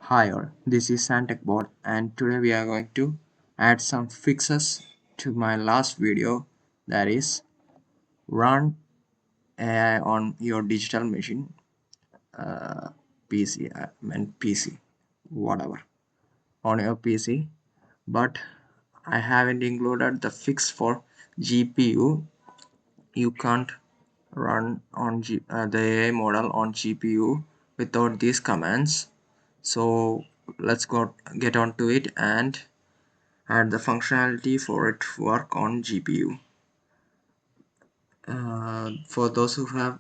Hi all, this is SanTechBoard and today we are going to add some fixes to my last video, that is run AI on your digital machine, PC, I meant PC, whatever, on your PC, but I haven't included the fix for GPU. You can't run on the AI model on GPU without these commands. So let's get on to it and add the functionality for it to work on GPU. For those who have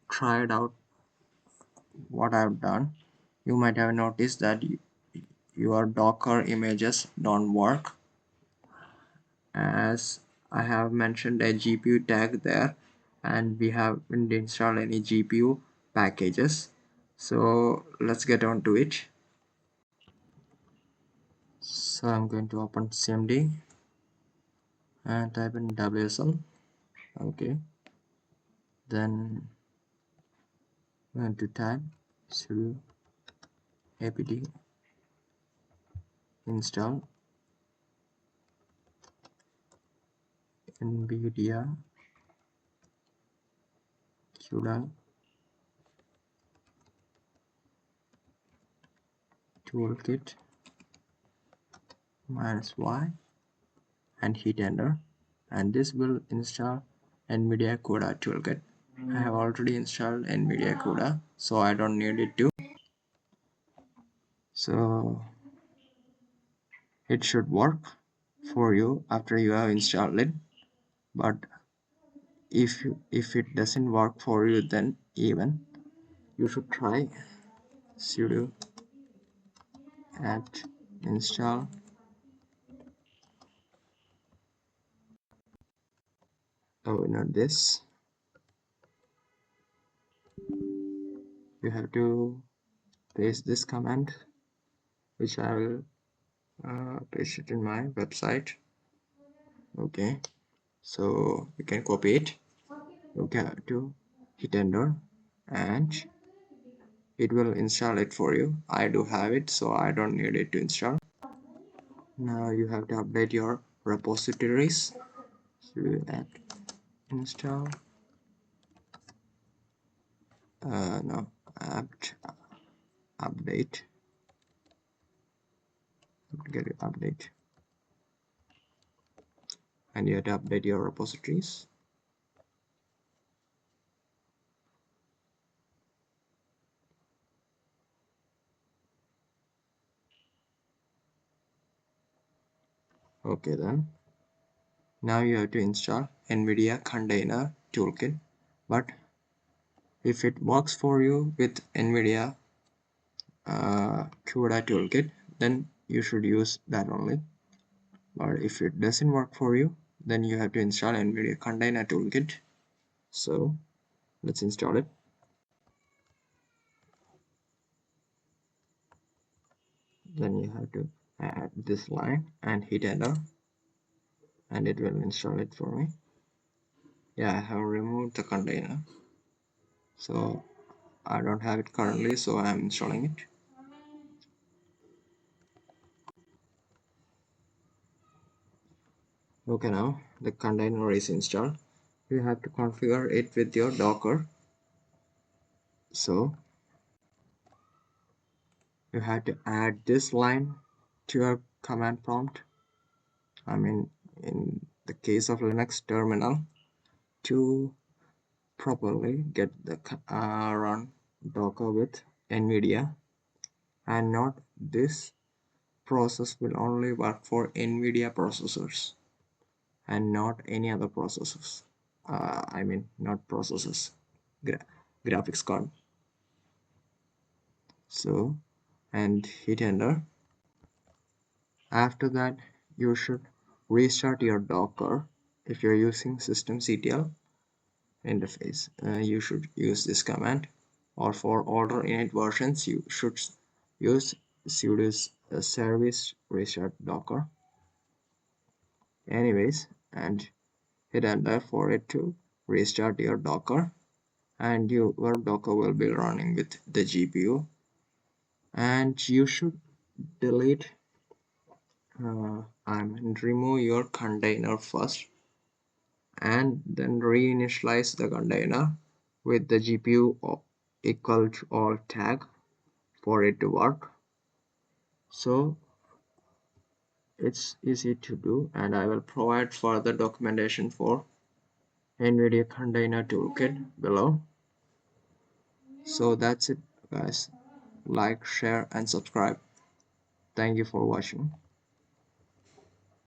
tried out what I've done, you might have noticed that your Docker images don't work, as I have mentioned a GPU tag there and we haven't installed any GPU packages. So let's get on to it. So I'm going to open CMD and type in WSL. Okay, then I'm going to type sudo apt install nvidia CUDA toolkit -y and hit enter, and this will install nvidia CUDA toolkit. I have already installed nvidia CUDA, so I don't need it to. So it should work for you after you have installed it, but if it doesn't work for you, then even you should try sudo apt install not this. You have to paste this command, which I will paste it in my website. Okay, so you can copy it. You have to hit enter and it will install it for you. I do have it, so I don't need it to install. Now you have to update your repositories. So apt install no apt update, get it update, and you have to update your repositories. Okay, then now you have to install nvidia container toolkit, but if it works for you with nvidia CUDA toolkit, then you should use that only. But if it doesn't work for you, then you have to install nvidia container toolkit. So let's install it. Then you have to add this line and hit enter, and it will install it for me. Yeah, I have removed the container, so I don't have it currently, so I'm installing it. Okay, now the container is installed. You have to configure it with your Docker. So you have to add this line to your command prompt. I mean, in the case of Linux terminal, to properly get the run Docker with NVIDIA, and not this process will only work for NVIDIA processors and not any other processors. I mean, not processors, graphics card. So, and hit enter. After that, you should restart your Docker. If you're using systemctl interface, you should use this command, or for older init versions you should use sudo service restart docker. Anyways, and hit enter for it to restart your Docker. and your Docker will be running with the GPU. And you should delete remove your container first, and then reinitialize the container with the GPU equal to all tag for it to work. So it's easy to do, and I will provide further documentation for NVIDIA container toolkit below. So that's it, guys. Like, share, and subscribe. Thank you for watching.